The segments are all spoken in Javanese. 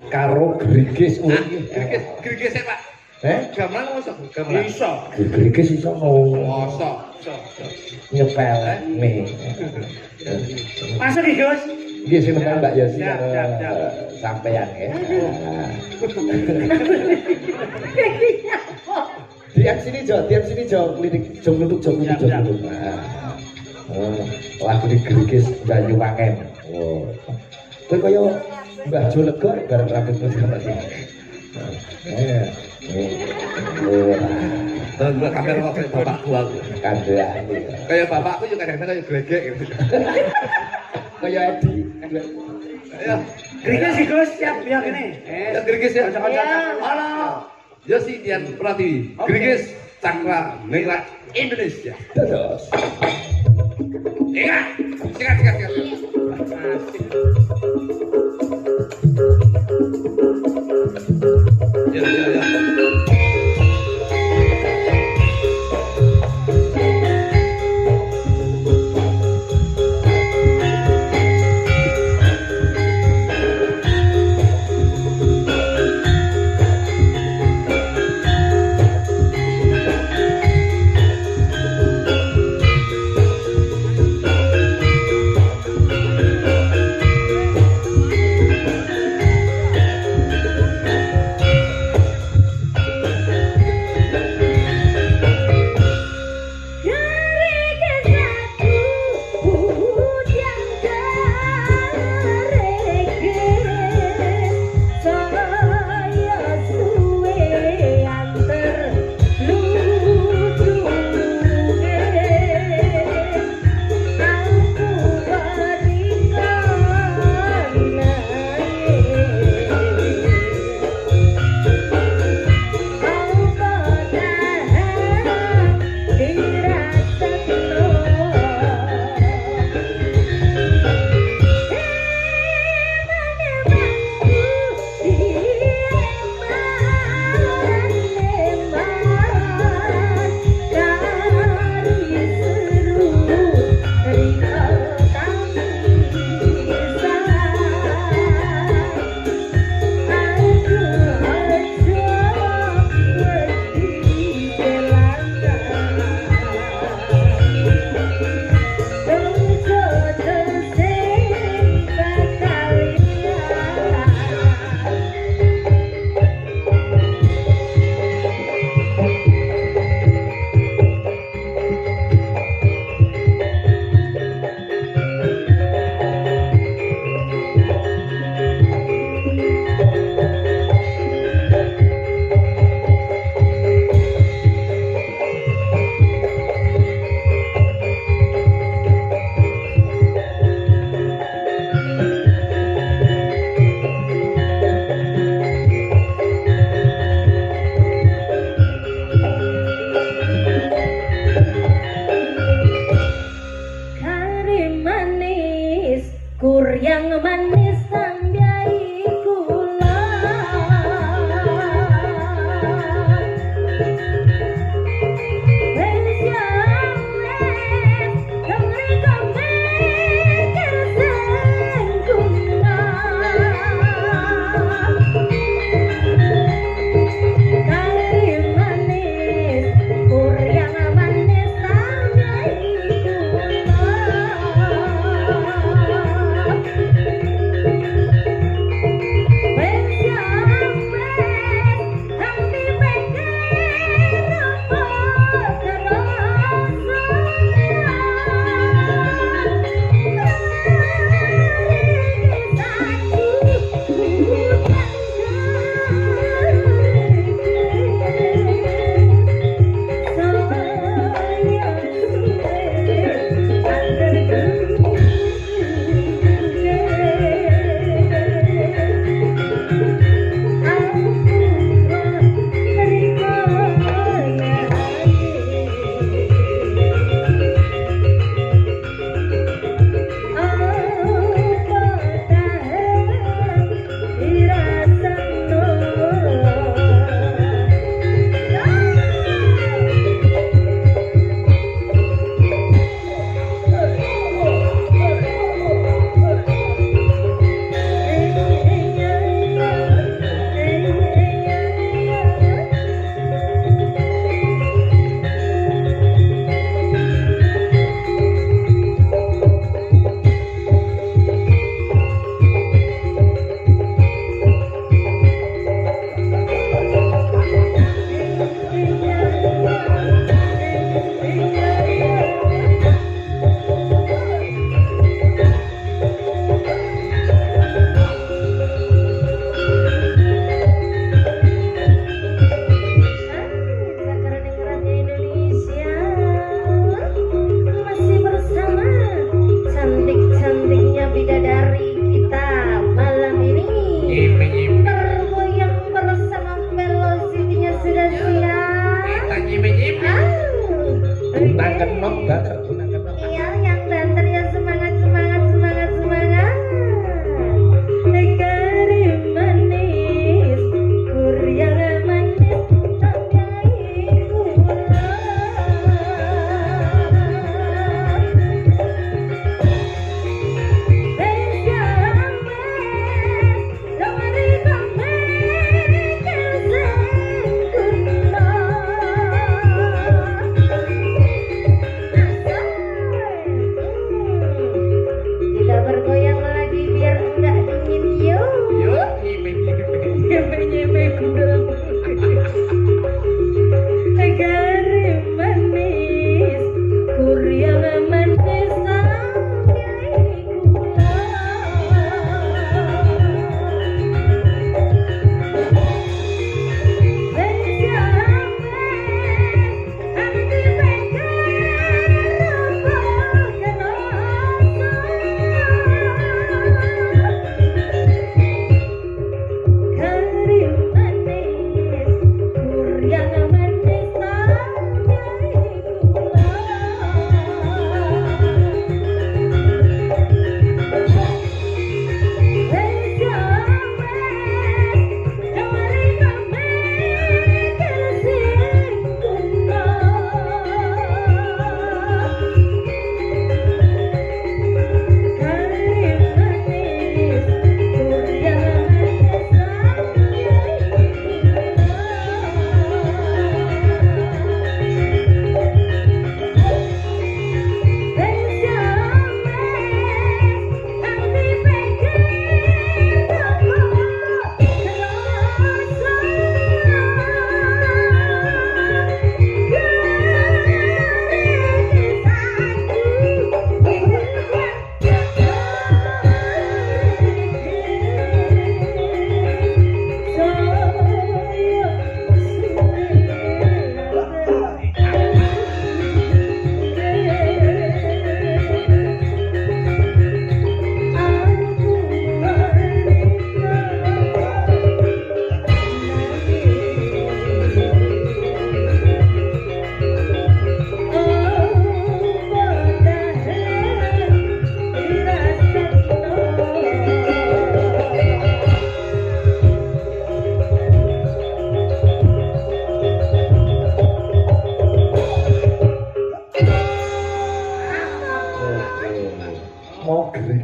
karo Grigis Grigis ya Pak. Gamelan mosok gamelan. Iso. Grigis iso mosok. Nyepel nih. Masuk iki, Gus. Nggih sing nemen Mbak Yosi sampeyan ya. Diam sini Jo, klinik jom nutuk. Lagu di Grigis Banyuwangen. Kowe kaya Mbah Jo Lega bareng rambutmu sampe sini. Enggak kamera kok kayak bapakku aku. Kandhean. Kayak bapakku juga kadang-kadang kayak gregek gitu. Kayak Edi. Ayo, Grigis iki, Gus, siap ya kene. ya Grigis ya. Halo. Yosi Dian Pratiwi. Grigis Cakra Ningrat Indonesia. Dados. Sikat. Ya.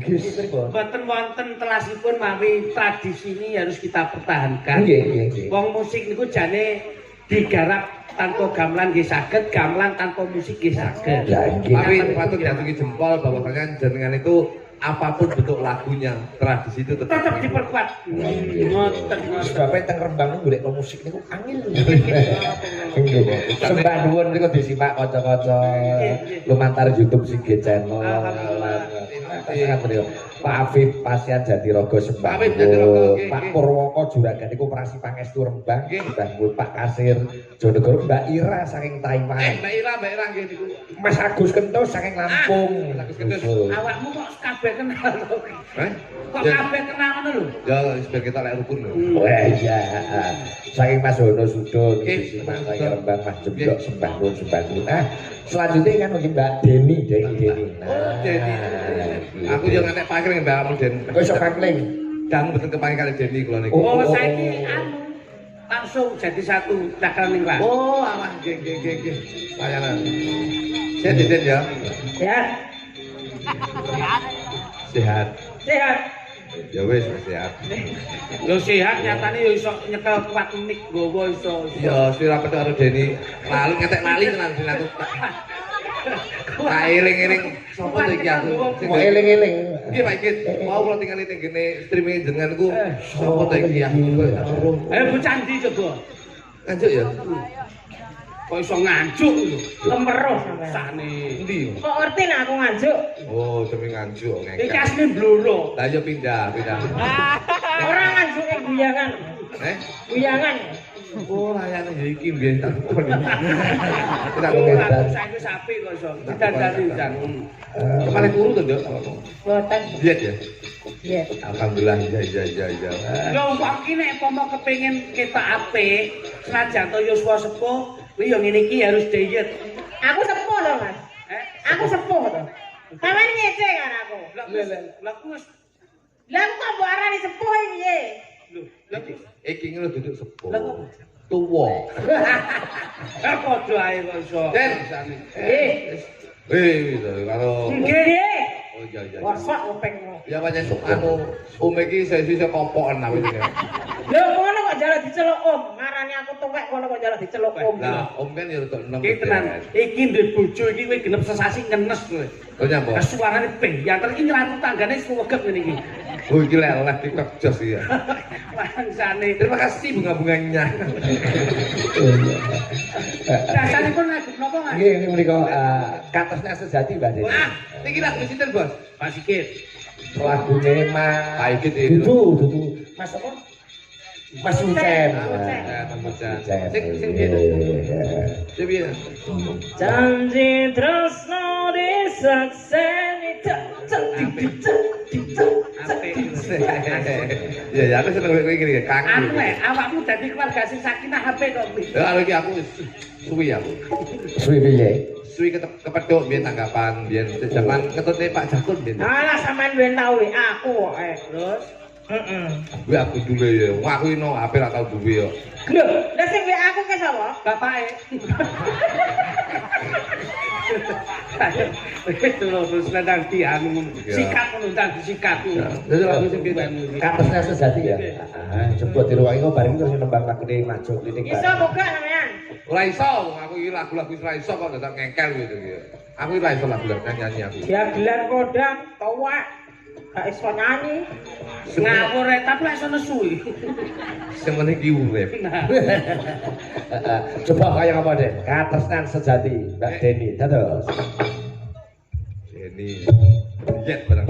Grigis pripun? Mboten wonten telasipun mawi tradisi ini harus kita pertahankan. Nggih, nggih, nggih. Wong musik niku jane digarap tanpa gamelan nggih saged, gamelan tanpa musik nggih saged. Lah nggih. Tapi patut diacungi jempol bahwasanya jenengan itu apapun bentuk lagunya, tradisi itu tetap Tetap diperkuat. Ngoten ngoten. Sebabnya teng Rembang niku golek musik niku angel. Nggih. Sembah nuwun niku disimak kanca-kanca lumantar YouTube Sige Channel. Pak Afif Pasyan Jatirogo Sembah. Afif Jatirogo, nggih, Pak nggih. Purwoko Juragan niku Prasi Pangestu Rembang. Mbah Pak Kasir Jonegoro, Mbak Ira saking Taiwan. Mbak Ira nggih niku. Mas Agus Kentus saking Lampung. Mas Agus Kentus. Awakmu kok kabeh kenal to? Hah? Kok Ya. kabeh kenal ngono lho? Ya, biar kita lek rukun lho. Wah iya. Saking Mas Hono Sudun, Nggih. disimak saking Rembang Mas Jemblok Sembah Nuwun Sembah Nuwun. Selanjutnya kan mungkin Mbak Deni. Oh, Deni. Aku yo ngantek pangling Mbak Amun Den. Kok iso pangling? Dan mboten kepanggih kali Deni kula niku. Oh, saiki anu langsung jadi satu cakraning Pak. Oh, alah nggih. Layanan. Saya Den ya. Sehat. Sehat. Sehat. Ya wis sehat. Yo sehat nyatane yo iso nyekel kuat mik gowo iso. Ya sira petuk karo Deni. Lalu ngetek lali tenan sing aku. Tak eling-eling sapa to iki aku. Mau eling-eling. Iki Pak Ikit, mau kula tinggal ning kene streaming jenengan ku sapa to iki aku. Ayo bocah ndi coba? Kanjuk ya. Kok iso nganjuk lho. Kemeruh sampean. Sane. Endi? Kok ngerti nek aku nganjuk? Oh, demi nganjuk Iki ngengkel. asline bluro. Lah yo pindah. Ora nganjuk ing guyangan. Guyangan. Oh, layane ya iki mbiyen tak tukon. Kita Yo ngomong. aku saiki sapi kok iso. Didandani jan. Kemarin turu to, Nduk? Boten. Diet ya? Iya. Alhamdulillah, iya. Lho kok iki nek pomo kepengin ketok apik, senajan to yuswa sepuh, kuwi yo ngene iki harus diet. Aku sepuh to, Mas. Aku sepuh to. Sampeyan ngece kan aku. Lah ku wis Lah aku kok mbok arani sepuh iki piye? lho, lah ku Iki ngono duduk sepuh. Lah kok Tuwa. padha ae kok iso. Den. Eh, Karo nggih. Oh iya. Wasak kupingmu. Ya pancen anu iki sesi kompoken awit iki. Lho kono kok jalan diceluk Om. Ngarani aku tuwek kono kok jalan diceluk Om. Lah, Om kan ya rada enom. Iki tenan. Iki ndek bojo iki kowe genep sesasi ngenes kowe. Oh nyapa? Suarane pengyanter iki nyelatu tanggane suwegep ngene iki. Oh iki leleh TikTok jos ya. Langsane. Terima kasih bunga-bunganya. Dasaripun lagu napa, Mas? Nggih, ini menika katosnya sejati Mbak Deni. Ah, iki lagu sinten, Bos? Pak Sikit. Lagune Mas Pak Ikit itu. Dudu. Mas apa? Mas Ucen. Sing piye? Sing piye? Janji tresno disakseni Ya aku seneng kowe iki kangen. Anu awakmu dadi keluarga sing sakinah HP kok. Ya karo iki aku suwi aku. Suwi piye? Suwi kepethuk biyen tanggapan biyen zaman ketute Pak Jakun biyen. Alah sampean ben tau aku kok. Terus Heeh. Kuwi aku dulu ya. Wah aku ino HP ra tau duwe ya. Lho, lah sing aku ke sapa? bapake. Terus nang anu sikat ngono nang disikat. Terus lagu sing piye? Katosnya sejati ya. Coba diruwangi kok bareng terus nembang lagune maju klinik Iso buka sampean. Ora iso, aku iki lagu-lagu ora iso kok dadak ngengkel gitu ya. Aku ora iso lagu nyanyi aku. Dia gelar kodang, towak. Gak iso nyanyi. Ngawur tapi lek iso nesu iki. Sing meneh iki urip. Coba kaya apa deh? Katosnya sejati Mbak Deni. Dados. Ini diet barang.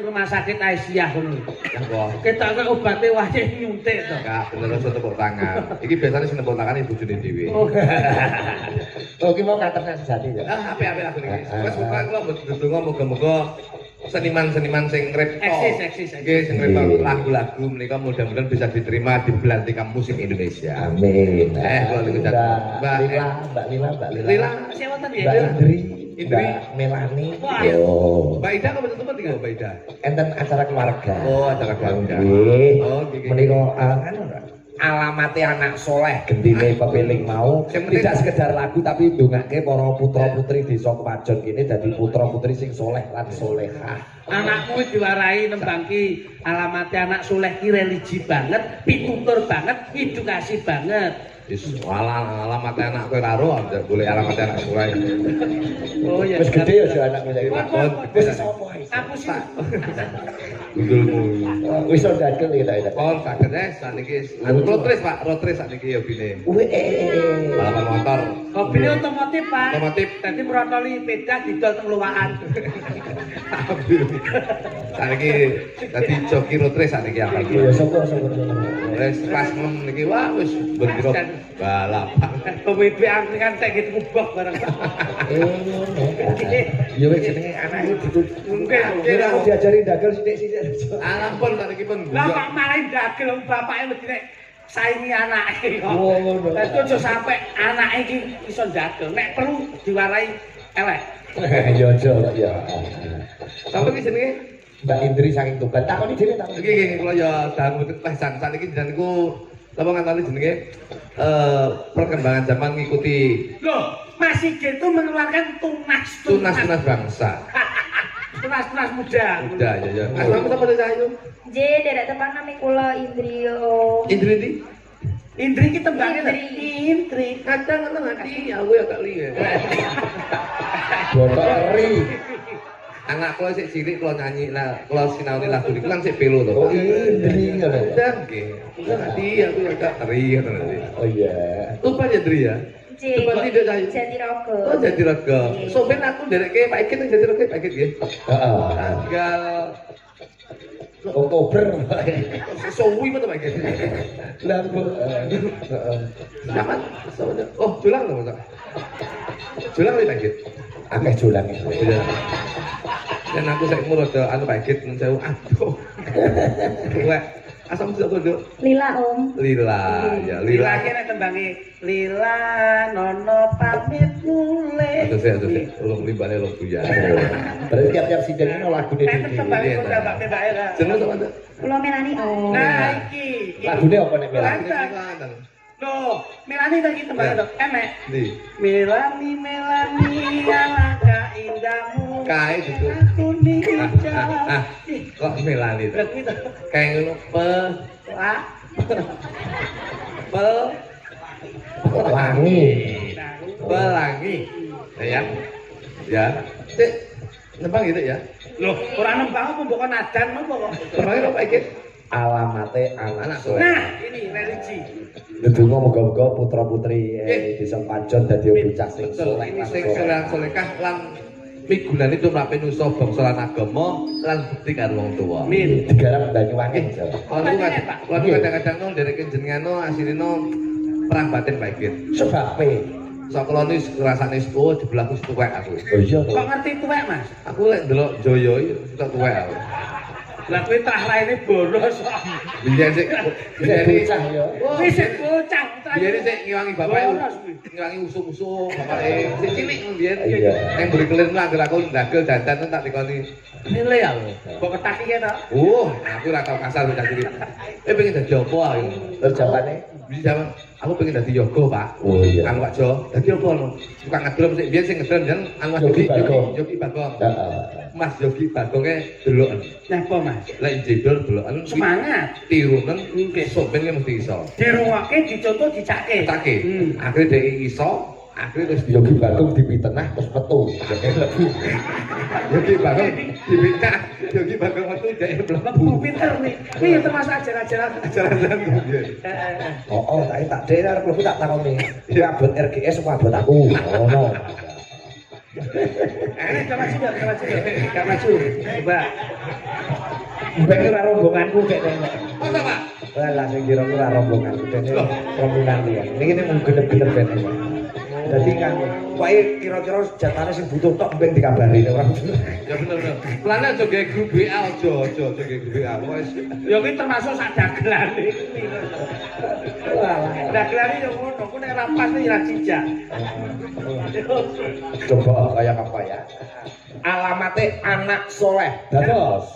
rumah sakit Aisyah ngono. Apa? Ketok obate wajah nyuntik to. Enggak, bener iso tepuk tangan. Iki biasanya sing tepuk tangan ibu june dhewe. Oh, ki mau katernya sejati ya. Apik-apik lagu niki. Wes buka kula ndedonga muga-muga seniman-seniman sing ngripta. Eksis. Nggih, sing ngripta lagu-lagu menika mudah-mudahan bisa diterima di belantika musik Indonesia. Amin. Kalau niku Mbak Lila. Lila, Sing wonten ya. Mbak Indri. Indri. Mbak Melani. Wah. Yo. Mbak Ida kok betul betul Mbak Ida. Enten acara keluarga. Oh, acara keluarga. Nggih. Oh, nggih. Menika kan alamatnya anak soleh gendine pepiling mau tidak sekedar lagu tapi ndongake para putra-putri desa Kepajon kene dadi putra-putri sing soleh lan solehah. Anakmu diwarai nembangki alamatnya anak soleh ki religi banget, pitutur banget, edukasi banget. Wis alamat anak kowe karo boleh alamat anak soleh. Oh ya. Wis gede ya anak saiki. Wis sapa iki? Aku sih. Gundulmu. Wis ndadel iki ta. Oh, saged saniki rotris Pak, rotris saniki ya bine. Balapan motor. Hobine otomotif, Pak. Otomotif. Dadi merotoli sepeda didol teng luwakan. Saniki dadi joki rotris saniki apa iki. Ya sapa. Wis pas niki wah wis bendiro balapan. PWB angkring kan tek gitu kubok bareng. Ya wis jenenge anake ditutup. Mungkin Kira aku diajari dagal sithik-sithik. Ampun saniki pun lah kok marahin dagel bapake mesti nek saingi anake kok. Oh, ngono. Dadi aja sampe anake iki iso dagel. Nek perlu diwarai elek. Ya aja ya. Sampai ki jenenge Mbak Indri saking Tuban. Takoni dhewe takoni. iki kula ya dangu lesan saniki jenengku apa ngantali jenenge perkembangan zaman ngikuti Loh, masih gitu mengeluarkan tunas bangsa. tunas muda. Udah ya. Asmamu sapa to Cahyo? J, derek tepan nami kula Indrio. Indri ndi? Indri ki tembangnya lho. Indri. Indri. Kadang ngono ngati aku ya gak liye. Botok eri. Anak kula sik cilik kula nyanyi lah, kula sinauni lagu niku lan sik pelo to. Oh Indri ngono. Kadang nggih. Kula ngati aku ya gak eri ngono lho. Oh iya. Lupa ya Indri ya. J, Tepan tidak Cahyo. Jatirogo. Oh jadi rega. Soben aku nderekke Pak Ikit nang jadi rega Pak Ikit nggih. Heeh. Tanggal Oktober. suwi apa Pak Ikit? Lah Bu. Heeh. Zaman oh julang lho Pak. Julang lho Pak Ikit. Akeh julang itu. Iya. Dan aku saya rada anu Pak Ikit men sewu aduh. Wah, asam sudah tuh. Lila Om. Lila, ya Lila Lila. ki nek tembangi Lila nono pamit mulai. Aduh saya ulung limbane ulung buya. Berarti tiap-tiap sidang ini lagune Nek dhewe. tembangi Iya, kok nah. mbak Mbak Era. Jeneng sapa Nduk? Kula Melani Om. Nah iki. Lagune apa nek Mela? Lantang. Loh, Melani lagi tembang Ya. dok, emek. Ndi? Melani alangkah indahmu. Kae gitu. Aku ninja. Kok Melani to? Lagu itu. Kayak ngono Wah. Wangi. pelangi. Ya. Ya. Cek nembang gitu ya. Loh, orang nembang apa mbok nadan apa kok? Nembangnya apa iki? Alamate anak soleh. Nah, ini religi. Ndedonga muga-muga putra-putri desa Pajon dadi bocah sing soleh. Sing soleh-solehah lan migunani tumrape nusa bangsa lan agama lan bukti karo wong tuwa. Min. Digarap Banyuwangi. Kalau kadang-kadang no derek jenengan no asilino perang batin Pak Ikit. Sebabe. Sakula nis rasane oh dibelaku tuwek aku. Oh iya to. Kok ngerti tuwek, Mas? Aku lek ndelok Joyo iki suka tuwek aku. Lah kowe trah laine boros. Biyen sik Bocah ya. Wis bocah. biyen sik ngiwangi bapake Boros kuwi. ngiwangi usum-usum bapake sik cilik biyen. Iya. Nang buri kelir nang aku ndagel dandan tak dikoni. Nilai ya. Kok ketaki ya to? Aku ora tau kasar bocah cilik. Pengen dadi apa aku? Terus jawabane Bisa aku pengen dadi yoga, Pak. Oh iya. Anu Pak Jo, dadi apa no? Suka ngedrom sik biyen sing ngedrom jan anu Yogi Bagong. Yogi Bagong. Heeh. Mas Yogi Bagonge deloken. Nah, apa, Mas? Lek jedol deloken Semangat. tirunen Nggih. soben ki mesti iso. Dirungake dicontoh dicake. Take. Hmm. Akhire dhek iso, akhire terus Yogi Bagong dipitenah terus metu. Yogi Bagong dibita, Yogi Bagong metu dhek Lebu pinter nih. Ini ya termasuk ajaran-ajaran. ajaran-ajaran biyen. Oh, tak dhewe arep mlebu tak takoni. Iki abot RGS apa abot aku? Oh no. Gak maju. Coba. Mbak ora rombonganku kek kene. Masa Pak? Lah sing kira ora rombonganku dene rombongan liya. Niki mung genep-genep ben. Dadi kan kowe kira-kira jatane sing butuh tok ben dikabari ora. Ya bener. Plane aja gawe grup WA aja gawe grup WA. Wis. Ya kuwi termasuk sak dagelane kuwi. Dagelane yo ngono, ku nek ora pas nek ora cicak. Coba kayak apa ya? Alamatnya anak soleh. Dados.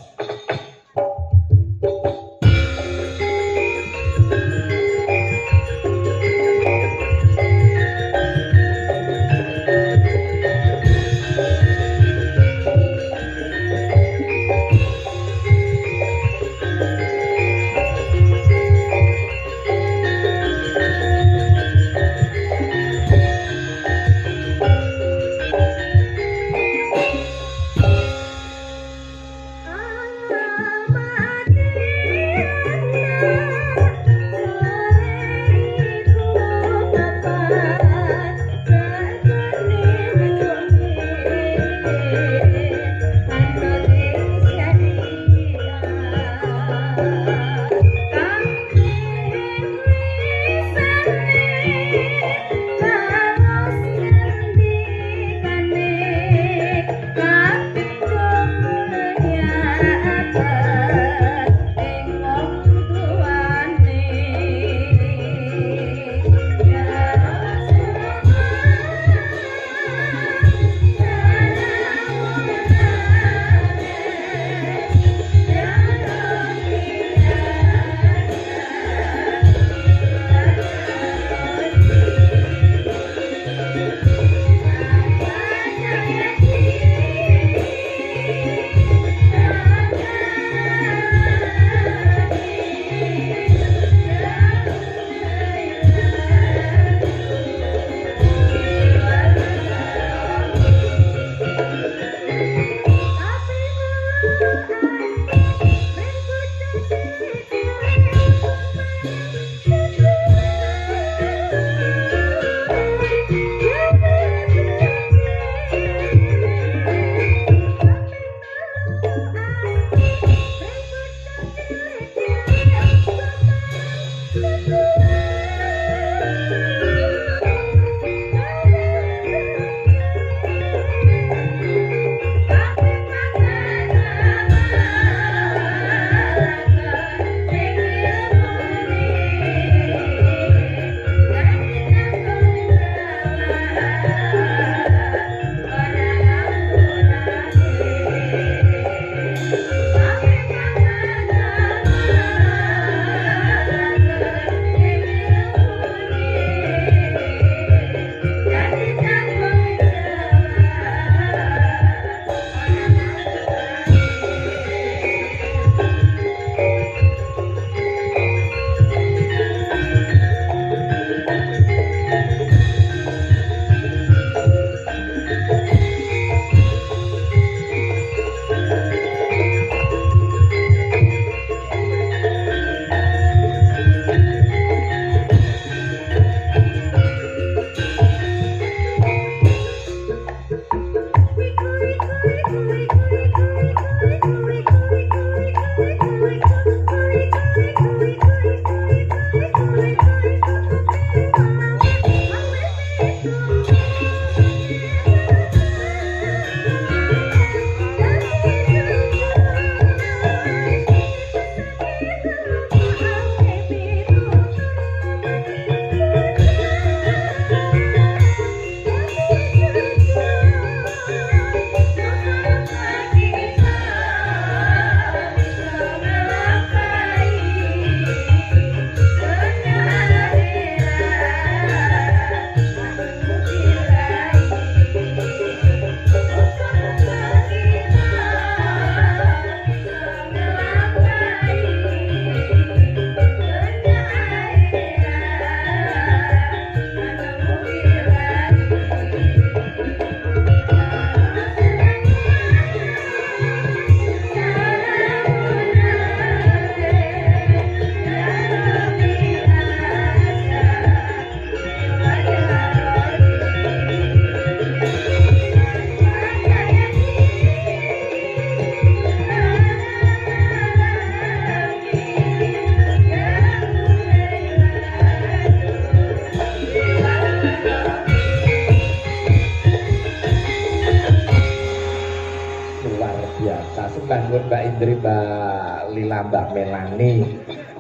nuwun Mbak Indri, Mbak Lila, Mbak Melani.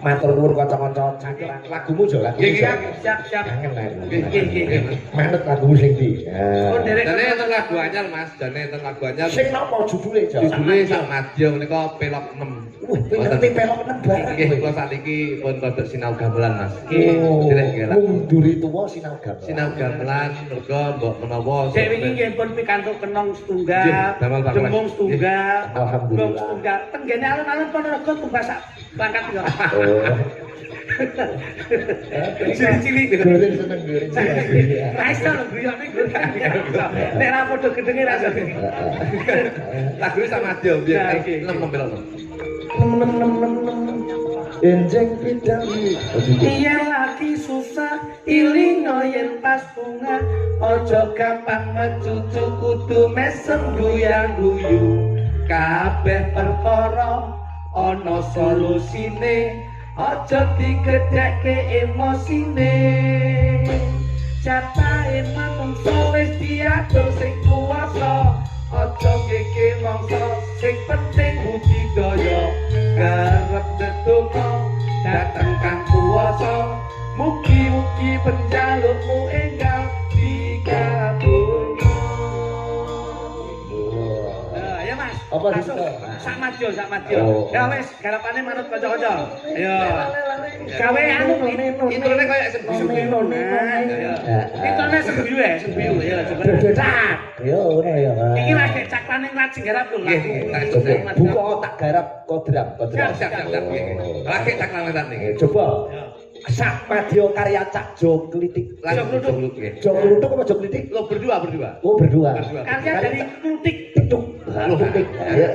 Matur nuwun kanca-kanca cangkrang. Lagumu jo lagu. Siap. Kangen aku. Nggih. Manut lagumu sing ndi? Oh, derek Jane enten lagu anyar Mas, jane enten lagu anyar. Sing napa judule, Jo? Judule Sak Madya menika pelok 6. Wah, kowe ngerti pelok nembar. Nggih, kula sakniki pun rodok sinau gamelan Mas. Oh, munduri tuwa sinau gamelan. Sinau gamelan mergo mbok menawa Dek wingi nggih pun pikantuk kenong setunggal, Nggih, damel Pak demung Mas. setunggal, Alhamdulillah. demung setunggal. Tenggene alun-alun Ponorogo tunggal sak pangkat yo. Oh. Cilik-cilik gitu. Goreng seneng goreng. Ra iso lho guyone goreng. Nek ra padha gedenge ra iso. lagune Sak Madya biyen Nah, iki. 6 pelok 6. Enjeng bidang. Yen lagi susah ilingo yen pas bunga ojo gampang mecucu kudu mesem guyang-guyu kabeh perkara ana solusine ojo digedhekke emosine jatahe manungsa wis diatur sing kuwasa ojo gege mangsa sing penting budidaya garep ndedonga dateng kang kuwasa mugi-mugi penjalukmu enggal dikabulna. Ya Mas. Apa langsung. itu? Sak madya. Oh. Ya wis, garapane manut kanca-kanca. Ayo. Gawe anu Introne koyo sembuh. Intone sembuyu ya coba. Bedak. Yo ngono ya. Iki lagi caklane nglajeng garap lho. Nggih, tak Coba buka otak garap kodram. Siap. Lagi tak lawetan niki. Coba. Sak Madya karya Cak Jo Klitik. Langsung duduk nggih. Jo Kluthuk apa Jo Klitik? Lo berdua. Oh, berdua. Karya dari Klutik. Klitik. Klitik.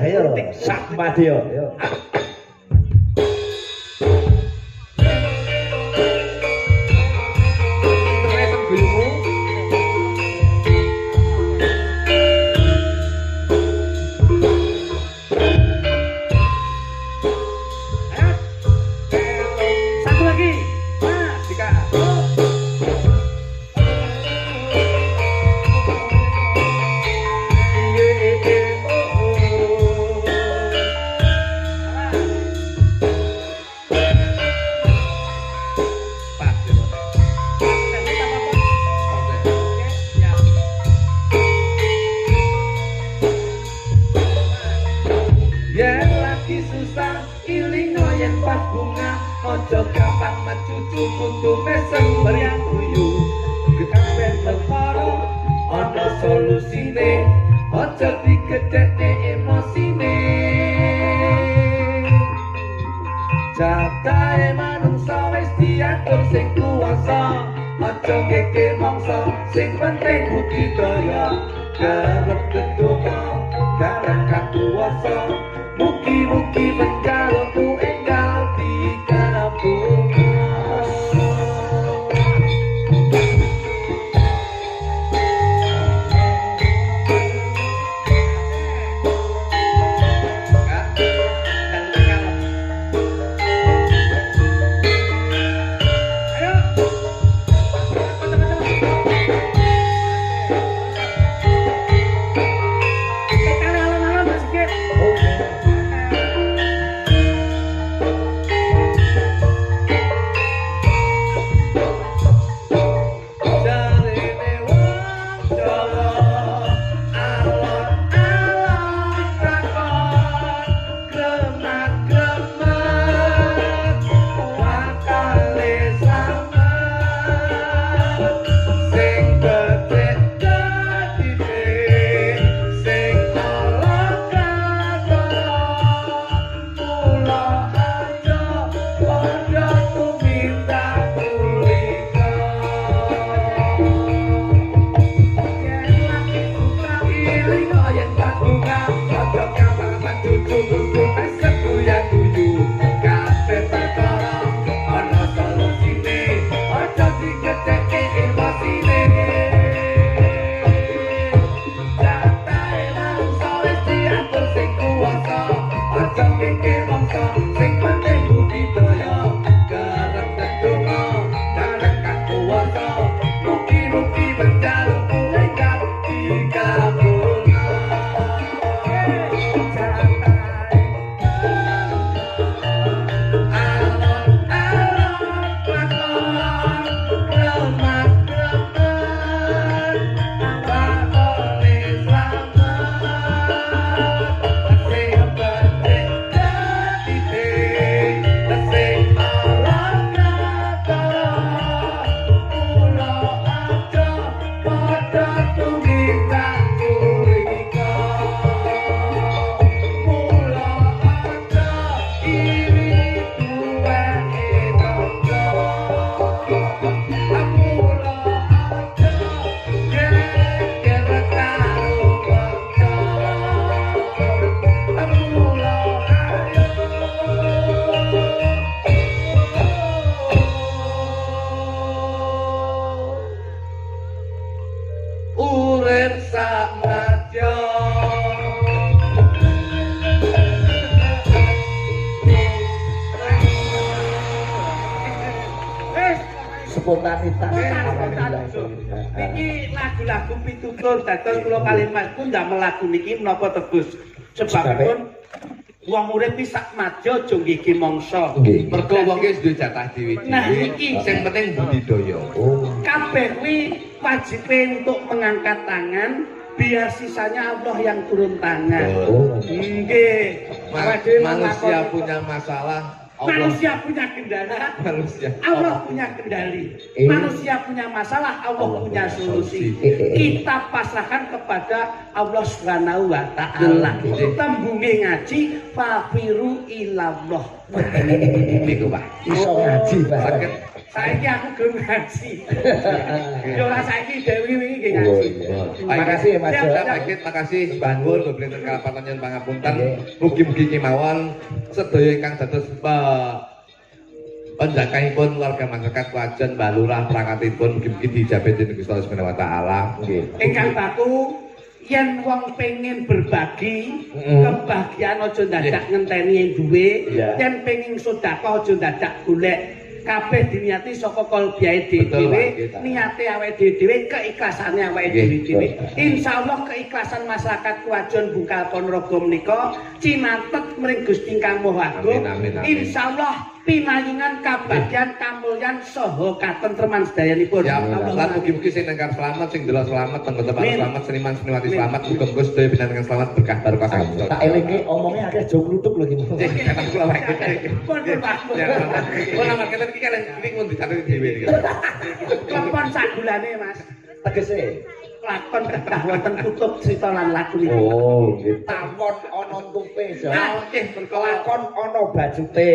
Ayo. Sak Madya. Ayo. Introne sembuyumu. Satu lagi. Mas, Dika. Pas. Yen lagi susah ilingo yen pas bunga ojo gampang mecucu kudu mesem meriang guyu kabeh perkara ana solusine ojo digedhekne emosine jatahe manungsa wis diatur sing kuwasa ojo gege mangsa sing penting budidaya garep gedonga garep kakuwasa mugi-mugi penjalukmu enggal dikabulna. Ayo. spontanitas. Niki lagu-lagu pitutur dados kula kalih Mas pun ndamel lagu niki menapa tegus. Sebabipun wong urip iki sak madya aja nggih mangsa. Mergo wong iki duwe jatah dhewe. Nah iki sing penting budidaya. kabeh kuwi wajibe untuk mengangkat tangan biar sisanya Allah yang turun tangan. Nggih. Manusia punya masalah, Manusia punya kendala, manusia. Allah punya kendali. Manusia punya masalah, Allah punya solusi. Kita pasrahkan kepada Allah Subhanahu wa taala. Tembunge ngaji fafiru ilallah. Niku Pak. Iso ngaji bareng. Saiki aku gelem ngaji. Yo ora saiki Dewi wingi nggih ngaji. Makasih Mas. Makasih bangun beblenten kalapan nyen pangapunten. Mugi-mugi kemawon sedaya ingkang dados penjakahipun warga masyarakat Wajan Mbah Lurah prangkatipun mugi-mugi dijabe dening Gusti Allah Subhanahu wa taala. Ingkang baku yen wong pengen berbagi kebahagiaan aja dadak ngenteni yang duwe, yen pengen sedekah aja dadak golek. Kabeh diniati saka kalbiae dhewe, niate awake dhewe, keikhlasannya awake dhewe. Insyaallah keikhlasan masyarakat Wajon Bungkal Ponorogo menika cimatet mring Gusti Kang Maha Agung. Insyaallah pinayungan kabagyan kamulyan saha katentreman sedayanipun. Lan mugi-mugi sing nengkar selamat, sing delok selamat, tenggo-tenggo selamat, seniman-seniwati selamat, muga-muga sedaya pinangan selamat berkah barokah saged. Tak elinge omongnya akeh jo kluthuk lho iki. Kata kula wae. Pun Pak. Ora marketing iki kan iki mun dicari dhewe iki. Klepon sagulane Mas. Tegese Lakon kedah wonten kutub crita lan lagu niki. oh, nggih. Tamon ana tupe, Nggih, lakon ana bajute.